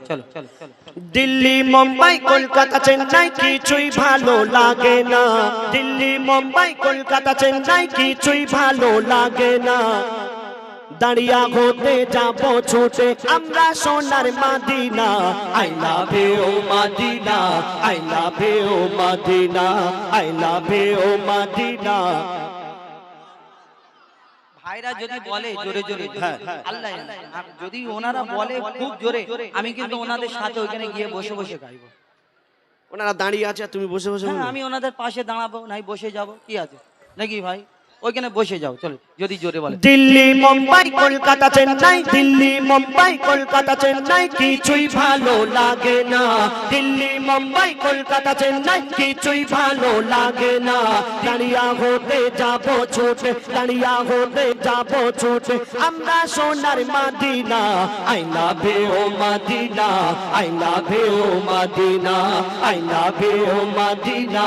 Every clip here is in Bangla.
চলো। দিল্লি মুম্বাই কলকাতা চেন্নাই কিছুই ভালো লাগে না, দিল্লি মুম্বাই কলকাতা চেন্নাই কিছুই ভালো লাগে না। দাঁড়িয়া ঘুরতে যাবো ছুটে আমরা সোনার Madina, I love you Madina, I love you Madina, I love you Madina. ভাইরা যদি বলে জোরে জোরে আল্লাহ, যদি ওনারা বলে খুব জোরে, আমি কিন্তু ওনাদের সাথে ওইখানে গিয়ে বসে বসে গাইবো। ওনারা দাঁড়িয়ে আছে তুমি বসে বসে বলবে? আমি ওনাদের পাশে দাঁড়াবো, নাই বসে যাব, কি আছে নাকি ভাই? ওইখানে বসে যাও চলো, যদি জোরে বলে। দিল্লি মুম্বাই কলকাতা চেন্নাই, দিল্লি মুম্বাই কলকাতা চেন্নাই কিছুই ভালো লাগে না, দিল্লি মুম্বাই কলকাতা চেন্নাই কিছুই ভালো লাগে না। দাঁড়িয়া হতে যাবো ছুটে, দাঁড়িয়া হতে যাবো ছুটে আমরা সোনার Madina, I love you Madina, I love you Madina, I love you Madina,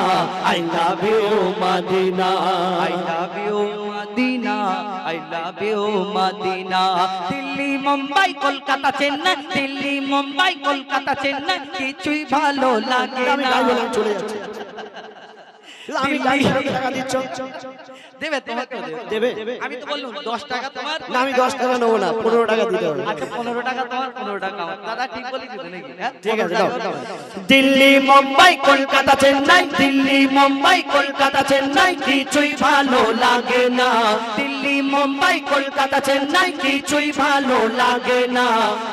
I love you Madina, I love you Madina, I love you Madina। Delhi Mumbai Kolkata Chennai, Delhi Mumbai Kolkata Chennai কিছুই ভালো লাগে না। চলে যাচ্ছে আমি টাকা দিচ্ছ দেবে তোমাকে দেবে? আমি তো বললাম 10 টাকা তোমার না, আমি 10 টাকা নেবো না, 15 টাকা দিতে হবে। আচ্ছা 15 টাকা তোমার, 15 টাকা আমার। দাদা ঠিক বলেছি তো নাকি? হ্যাঁ ঠিক আছে দাও। দিল্লি মুম্বাই কলকাতা চেন্নাই, দিল্লি মুম্বাই কলকাতা চেন্নাই কিছুই ভালো লাগে না, দিল্লি মুম্বাই কলকাতা চেন্নাই কিছুই ভালো লাগে না।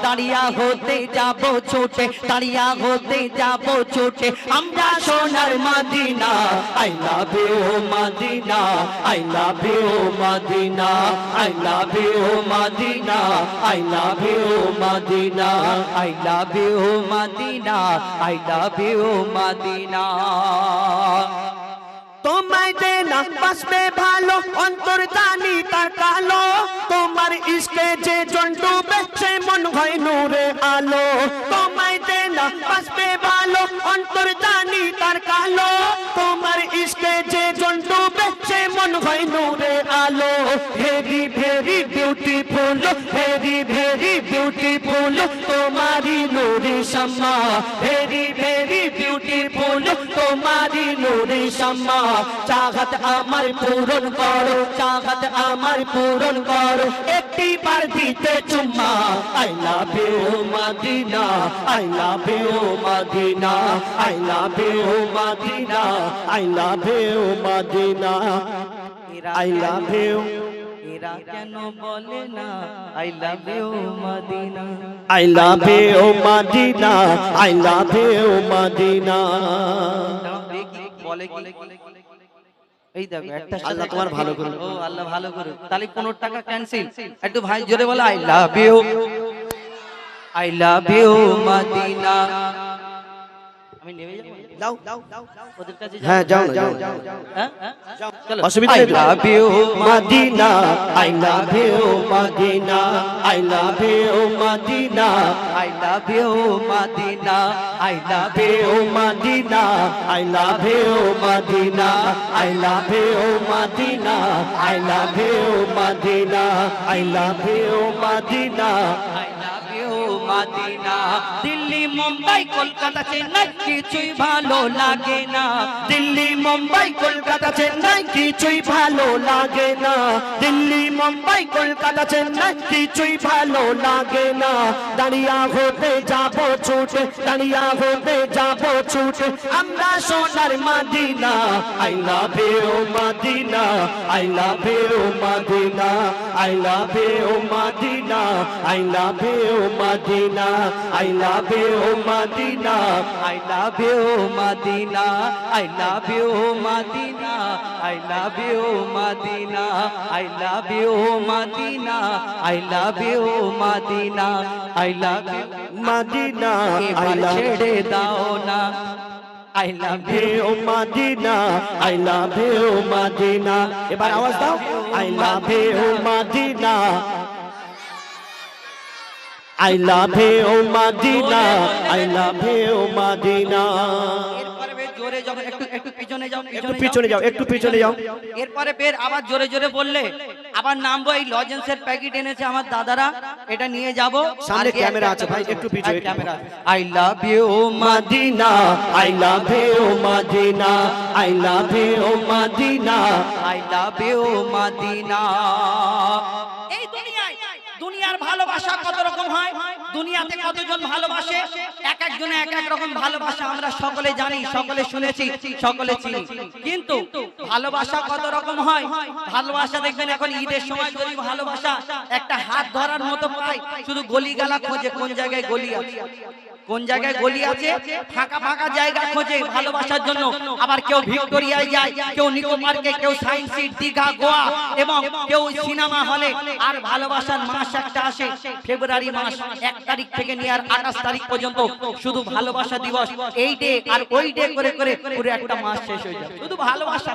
দাঁড়িয়া হতে যাবো ছুটে, দাঁড়িয়া হতে যাবো ছুটে আমরা সোনার Madina, I love you Madina, I love you Madina, I love you Madina, I love you Madina, I love you Madina, I love you Madina। তোমায় দে না বাসবে ভালো অন্তর জানি তার কালো, তোমার ইশকে যে জন ডুবে সে মন হয় নূরে আলো। তোমায় দে না বাসবে ভালো অন্তর জানি তার কালো, তোমার ইশকে যে জন ডুবে সে মন হয় নূরে আলো। Very very beautiful, very very beautiful তোমারি নূরে শামা, ভেরি ভেরি বিউটিফুল তোমারি নূরে শামা। চাহত আমার পূরণ করো, চাহত আমার পূরণ করো একটি বার দিতে চুম্মা, I love you Madina, I love you Madina, I love you Madina, I love you Madina, I love you. এরা কেন বলে না I love you Madina? I love you Madina, I love you Madina। বলে কি? এই দেখো একটা আল্লাহ তোমার ভালো করুন। ও আল্লাহ ভালো করুন। তাহলে 15 টাকা ক্যান্সেল। একটু ভাই জোরে বলো I love you, I love you Madina। আমি নেমে যাও, ওদের কাছে যাও। হ্যাঁ যাও না, যাও হ্যাঁ চলো। অসুবিধা নেই। I love you Madina, I love you Madina, I love you Madina, I love you Madina, I love you Madina, I love you Madina, I love you Madina, I love you Madina, I love you Madina, I love you Madina। Delhi Mumbai Kolkata Chennai কিছুই ভালো লাগে না, দিল্লি মুম্বাই কলকাতা চেন্নাই কিছুই ভালো লাগে না, দিল্লি মুম্বাই কলকাতা চেন্নাই কিছুই ভালো লাগে না। দাঁড়িয়া হতে যাবো ছুটে, দাঁড়িয়া হতে যাবো ছুটে আমরা সোনার Madina, I love you Madina, I love you Madina, I love you Madina, I love you Madina, I love you Madina, I love you Madina, I love you Madina, I love you Madina, I love you Madina, I love you Madina, I love you Madina, এবার ছেড়ে দাও না I love you you Madina, I love you Madina। এবার আওয়াজ দাও, I love you Madina, I love you Madina, I love you Madina। এরপরে জোরে যখন একটু পিছনে যাও, একটু পিছনে যাও, একটু পিছনে যাও। এরপরে ফের আবার জোরে জোরে বললে আবার নামবো। এই লজেন্সের প্যাকেট এনেছে আমার দাদারা, এটা নিয়ে যাব। সামনে ক্যামেরা আছে ভাই, একটু পিছনে। Camera. I love you Madina, I love you Madina, I love you Madina, I love you Madina. এই দুনিয়ার ভালোবাসা কত রকম হয়, দুনিয়াতে কতজন ভালোবাসে, এক একজনে এক এক রকম ভালোবাসা আমরা সকলে জানি, সকলে শুনেছি, সকলে চিনি। কিন্তু ভালোবাসা কত রকম হয়, ভালোবাসা দেখবেন এখন ঈদের সময় যদি ভালোবাসা একটা হাত ধরার মতো পায়, শুধু গলিগালা খোঁজে কোন জায়গায় গলি আছে, কোন জায়গায় গলি আছে, ফাঁকা ফাঁকা জায়গা খোঁজে ভালোবাসার জন্য। আবার কেউ ভিক্টোরিয়ায় যায়, কেউ নিকো পার্কে, কেউ সায়েন্স সিটি, দীঘা, গোয়া, এবং কেউ সিনেমা হলে। আর ভালোবাসার মাস একটা আসে ফেব্রুয়ারি মাস, 1 তারিখ থেকে নিয়ে আর 28 তারিখ পর্যন্ত শুধু ভালোবাসা দিবস। এই ডে আর ওই ডে করে করে পুরো একটা মাস শেষ হয়ে যায়, শুধু ভালোবাসা।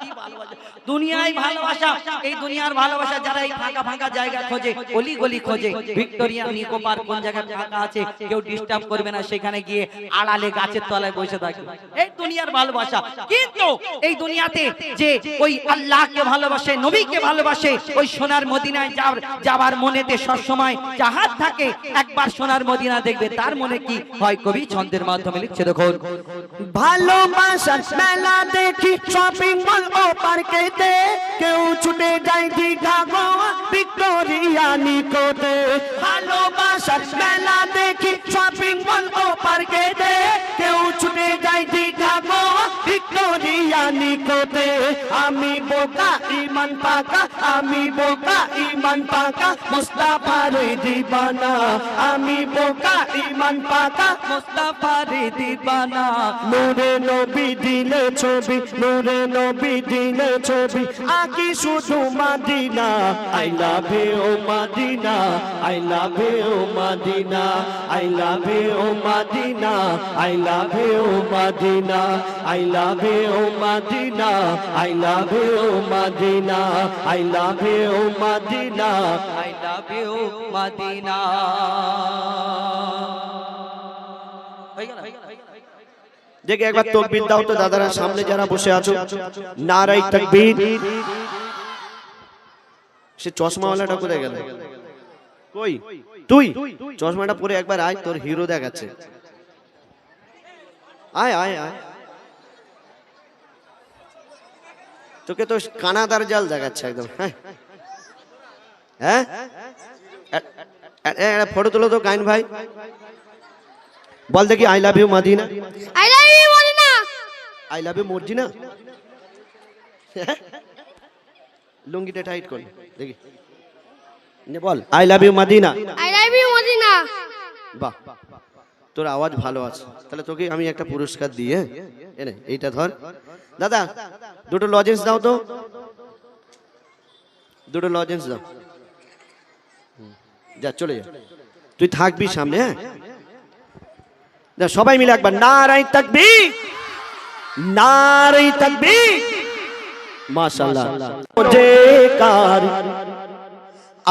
কি ভালোবাসা, দুনিয়ায় ভালোবাসা। এই দুনিয়ার ভালোবাসা যারা এই ফাঁকা ফাঁকা জায়গা খোঁজে, গলি গলি খোঁজে, ভিক্টোরিয়া, নিকো পার্ক কোন জায়গায় ফাঁকা আছে, কেউ ডিস্টার্ব করবে না, সেখানে গিয়ে আড়ালে গাছের তলায় বসে থাকে, এই দুনিয়ার ভালোবাসা। কিন্তু এই দুনিয়াতে যে ওই আল্লাহকে ভালোবাসে, নবীকে ভালোবাসে, ওই সোনার মদিনায় যাবার মনেতে সবসময় চাহাত থাকে, একবার সোনার মদিনা দেখবে, তার মনে কি হয় কবি ছন্দের মাধ্যমে লিখছে, দেখুন। ভালোবাসার মেলা দেখি শপিং মল ও পার্কেতে, কেউ ছুটে যায় দীঘা, গোয়া, ভিক্টোরিয়া, নিকোতে। ভালোবাসার মেলা দেখি শপিং মল ও পার্কেতে, কেউ ছুটে যায় দীঘা, গোয়া, ভিক্টোরিয়া, নিকোতে। আমি বোকা ইমান পাকা, আমি বোকা ইমান পাকা, মুস্তাফার দিবানা। আমি বোকা ইমান পাকা, মুস্তাফার দিবানা। নূরে নবী দিলে ছবি, নূরে নবী দিলে ছবি, আকি শুধু Madina. I love you Madina, I love you Madina, I love you Madina, I love you Madina, I love you Madina, I love you Madina, I love you Madina, I love you Madina. দেখে একবার তাকবীর দাও তো দাদারা, সামনে যারা বসে আছো, নারায়ে তাকবীর। সে চশমাওয়ালাটা কোথায় গেল? কই তুই? চশমাটা পরে একবার আয়, তোর হিরো দেখাচ্ছে। আয় আয় আয়, তোকে তো কানাদার জাল দেখাচ্ছে একদম। হ্যাঁ হ্যাঁ, ফটো তোলো তো গাইন ভাই, বল দেখি I love you Madina, I love you Madina, I love you Marjina. লুঙ্গিটা টাইট কর দেখি, নে বল I love you Madina, I love you Madina. বাহ, তোর আওয়াজ ভালো আছে, তাহলে তোকে আমি একটা পুরস্কার দিই। এনে এইটা ধর দাদা, দুটো লজেন্স দাও তো, দুটো লজেন্স দাও। যা চলে যা, তুই থাকবি সামনে। হ্যাঁ, সবাই মিলে একবার নারায়ে তাকবীর, নারায়ে তাকবীর। মাশাআল্লাহ। যে কার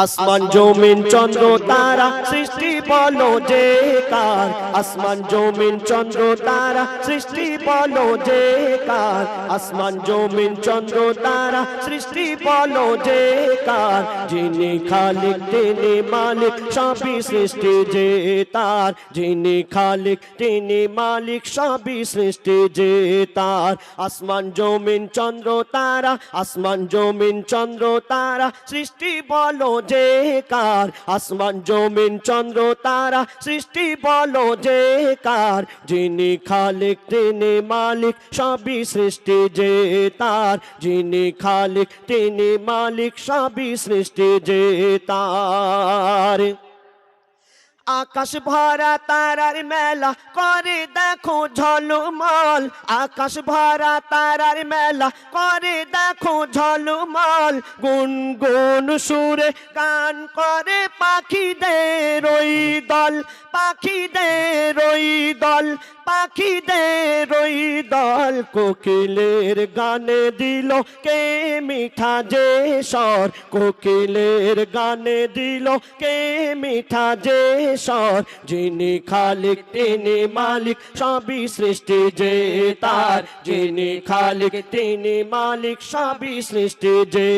আসমান জমিন চন্দ্র তারা সৃষ্টি বলো যে কার, আসমান জমিন চন্দ্র তারা সৃষ্টি বলো যে কার, আসমান জমিন চন্দ্র তারা সৃষ্টি বলো যে কার। যিনি খালিক তিনি মালিক সবই সৃষ্টি যে তার, যিনি খালিক তিনি মালিক সবই সৃষ্টি যে তার। আসমান জমিন চন্দ্র তারা, আসমান জমিন চন্দ্র তারা সৃষ্টি বলো যে কার, আসমান জমিন চন্দ্র তারা সৃষ্টি বলো যে কার। যিনি খালিক তিনি মালিক সবই সৃষ্টি যে তার, যিনি খালিক তিনি মালিক সবই সৃষ্টি যে তার। আকাশ ভরা তারার মেলা করে দেখো ঝলমল, আকাশ ভরা তারার মেলা করে দেখো ঝলমল। গুনগুন সুরে গান করে পাখিদের ওই দল, পাখিদের ওই দল, পাখিদের ওই দল কোকিলের গানে দিল কে মিঠা যে স্বর কোকিলের গানে দিল কে মিঠা যে স্বর যিনি খালিক তিনি মালিক সবই সৃষ্টি যে তার যিনি খালিক তিনি মালিক সবই সৃষ্টি যে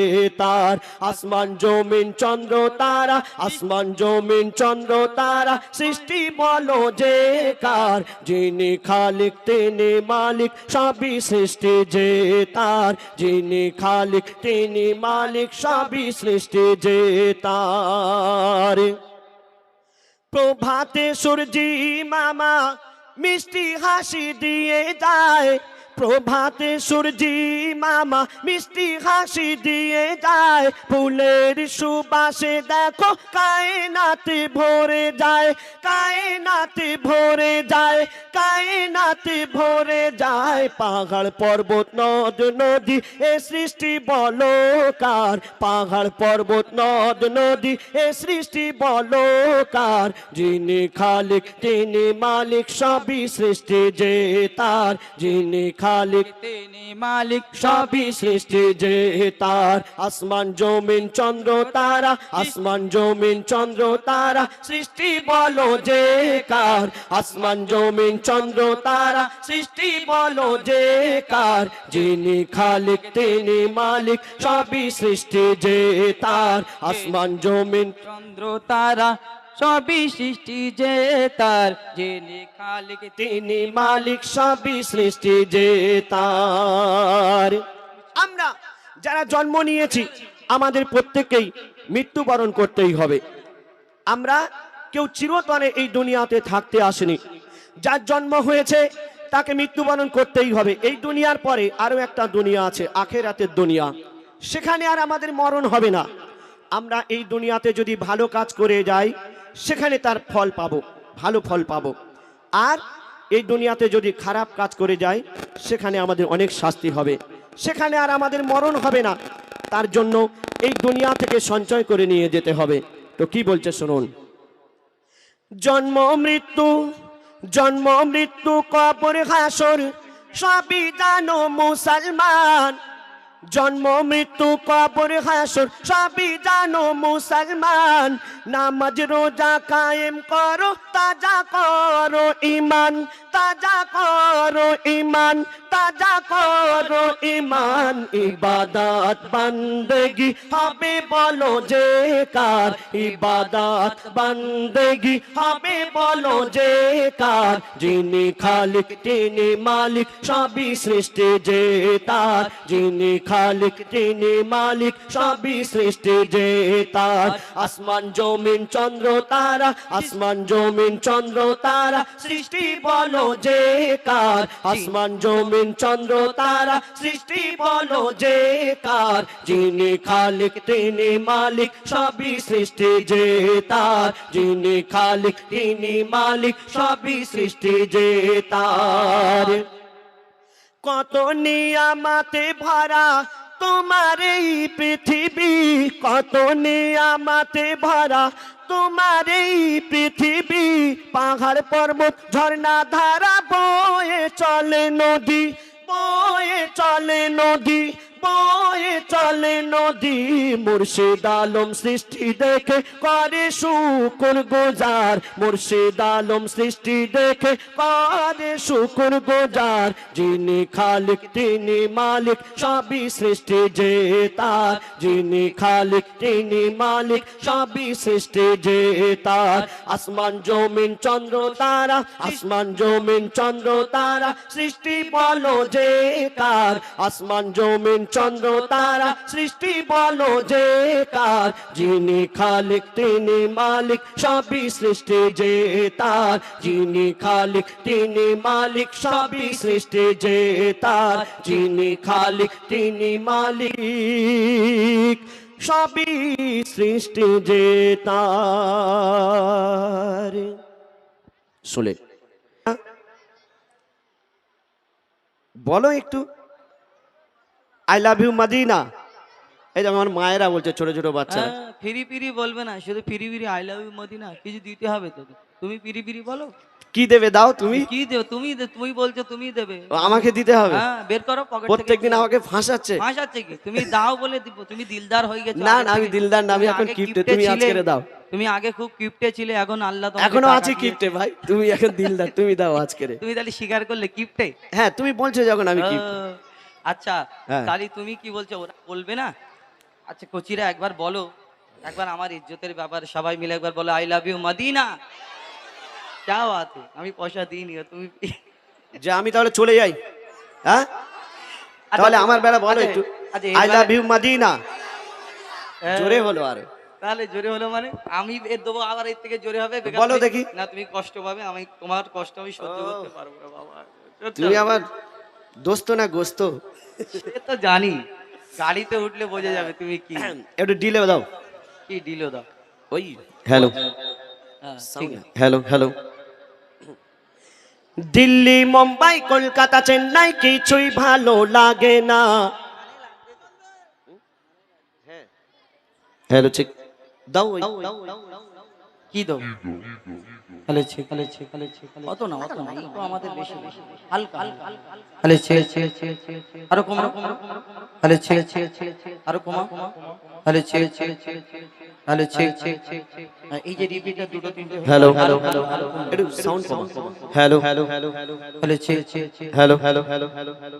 তার আসমান জমিন চন্দ্র তারা আসমান জমিন চন্দ্র তারা সৃষ্টি বলো যে কার যিনি খালিক তিনি মালিক সবই সৃষ্টি যে তার যিনি খালিক তিনি মালিক সবই সৃষ্টি যে তার প্রভাতে সূর্যি মামা মিষ্টি হাসি দিয়ে যায় প্রভাতে সূর্যি মামা মিষ্টি হাসি দিয়ে যায় ফুলের সুবাসে দেখো কায়নাতে ভরে যায় কায়নাতে ভরে যায় কায়নাতে ভরে যায় পাহাড় পর্বত নদ নদী এ সৃষ্টি বলো কার পাহাড় পর্বত নদ নদী এ সৃষ্টি বলো কার যিনি খালিক তিনি মালিক সবই সৃষ্টি যে তার যিনি খালিক তিনি মালিক সবই সৃষ্টি যে তার আসমান জমিন চন্দ্র তারা আসমান জমিন চন্দ্র তারা সৃষ্টি বলো যে কার আসমান জমিন চন্দ্র তারা সৃষ্টি বলো যে কার যিনি খালিক তিনি মালিক সবই সৃষ্টি যে তার আসমান জমিন চন্দ্র তারা সবই সৃষ্টি যে তার যিনি খালিক তিনি মালিক সবই সৃষ্টি যে তার আমরা যারা জন্ম নিয়েছি আমাদের প্রত্যেককেই মৃত্যুবরণ করতেই হবে আমরা কেউ চিরতরে এই দুনিয়াতে থাকতে আসেনি যার জন্ম হয়েছে তাকে মৃত্যুবরণ করতেই হবে এই দুনিয়ার পরে আরো একটা দুনিয়া আছে আখেরাতের দুনিয়া সেখানে আর আমাদের মরণ হবে না আমরা এই দুনিয়াতে যদি ভালো কাজ করে যাই সেখানে তার ফল পাবো ভালো ফল পাবো আর এই দুনিয়াতে যদি খারাপ কাজ করে যাই সেখানে আমাদের অনেক শাস্তি হবে সেখানে আর আমাদের মরণ হবে না তার জন্য এই দুনিয়া থেকে সঞ্চয় করে নিয়ে যেতে হবে তো কি বলছে শুনুন জন্ম মৃত্যু কবর হাসর সবই জানো মুসলমান জন্ম মৃত্যু কবর হাসর সবই জানো মুসলমান নামাজ রোজা কায়েম করো তাজা করো ঈমান তাজা করো ঈমান তাজা করো ঈমান ইবাদত বন্দেগি হবে বলো যে কার ইবাদত বন্দেগি হবে বলো যে কার যিনি খালিক তিনি মালিক সবই সৃষ্টি যে তার যিনি খালিক তিনি মালিক সবই সৃষ্টি যে তার আসমান জমিন চন্দ্র তারা আসমান জমিন চন্দ্র তারা সৃষ্টি বলো যে কার আসমান জমিন চন্দ্র তারা সৃষ্টি বলো যে কার যিনি খালিক তিনি মালিক সবই সৃষ্টি যে তার যিনি খালিক তিনি মালিক সবই সৃষ্টি যে তার কত নিয়ামতে ভরা তোমার এই পৃথিবী কত নিয়ামতে ভরা তোমার এই পৃথিবী পাহাড় পর্বত ঝর্ণা ধারা বয়ে চলে নদী বয়ে চলে নদী বয়ে চলে নদী মুর্শিদ আলম সৃষ্টি দেখে করে শুকর গুজার মুর্শিদ আলম সৃষ্টি দেখে করে শুকর গুজার যিনি খালিক তিনি মালিক সবই সৃষ্টি যে তার যিনি খালিক তিনি মালিক সবই সৃষ্টি যে তার আসমান জমিন চন্দ্র তারা আসমান জমিন চন্দ্র তারা সৃষ্টি বলো যে কার আসমান জমিন চন্দ্র তারা সৃষ্টি বলো যে কার যিনি খালিক তিনি মালিক সবই সৃষ্টি যে তার যিনি খালিক তিনি মালিক সবই সৃষ্টি যে তার যিনি খালিক তিনি মালিক সবই সৃষ্টি যে তার শুনে বলো একটু আই লাভ ইউ মদিনা এই যে আমার মায়েরা বলছে ছোট ছোট বাচ্চা ফিরি ফিরি বলবে না শুধু ফিরি ফিরি আই লাভ ইউ মদিনা কিছু দিতে হবে তো তুমি বিড়ি বিড়ি বলো। কি দেবে দাও তুমি? কি দেবে তুমি? তুমি বলছো তুমি দেবে। ও, আমাকে দিতে হবে? হ্যাঁ, বের করো পকেট থেকে। প্রত্যেকদিন আমাকে ফাঁসাচ্ছে। ফাঁসাচ্ছে কি? তুমি দাও বলে দিব। তুমি দিলদার হয়ে গেছো। না আগে না, আমি থেকে। দিলদার না, আমি তুমি এখন আগে কিপটে। কিপটে তুমি ছিলে। আজকে দাও। তুমি আগে খুব কিপটে ছিলে, এখন আল্লাহ তোমাকে এখনো টাকা আছি দিয়েছে। কিপটে ভাই, তুমি এখন দিলদার, তুমি দাও আজকে। তুমি তাহলে স্বীকার করলে কিপটে? হ্যাঁ, তুমি বলছো যখন আমি ও, কিপটে। আচ্ছা হ্যাঁ। তাহলে তুমি কি বলছো, ওরা বলবে না? আচ্ছা কচিরা একবার বলো, একবার আমার ইজ্জতের ব্যাপার, সবাই মিলে একবার বলো আই লাভ ইউ মদিনা। क्या बात है? আমি পয়সা দিইনি, তুমি যে আমি তাহলে চলে যাই, হ্যাঁ? আচ্ছা, তাহলে আমার বেলা বলো আচ্ছা, একটু, আচ্ছা, আই এবারে- লাভ ইউ মদিনা। হ্যাঁ। জোরে হলো আরে। তাহলে জোরে হলো মানে আমি এর দেবো, আবার এর থেকে জোরে হবে। বেকার বলো তুমি- দেখি। না তুমি কষ্ট পাবে, আমি তোমার কষ্ট আমি সহ্য করতে পারবো না বাবা। তুমি আমার দোস্ত না গোস্ত? সে তো জানি, গাড়িতে উঠলে বোঝা যাবে তুমি কি। একটু ডিলে দাও। কি দিলো দাও। ওই হ্যালো হ্যাঁ, ঠিক আছে। Hello hello. দিল্লি মুম্বাই কলকাতা চেন্নাই কিছুই ভালো লাগে না। হ্যালো ঠিক দাও ওই। কি দাও? খালে ছে খালে ছে খালে ছে খালে অত না, অত না, একটু আমাদের বেশি বেশি হালকা হালকা। খালে ছে ছে ছে ছে আরো কমা, খালে ছে ছে ছে আরো কমা, খালে ছে ছে ছে খালে ছে ছে ছে। এই যে রিপিটার দুটো তিনটে হ্যালো হ্যালো হ্যালো একটু সাউন্ড কম। হ্যালো হ্যালো খালে ছে ছে ছে hello hello hello hello hello.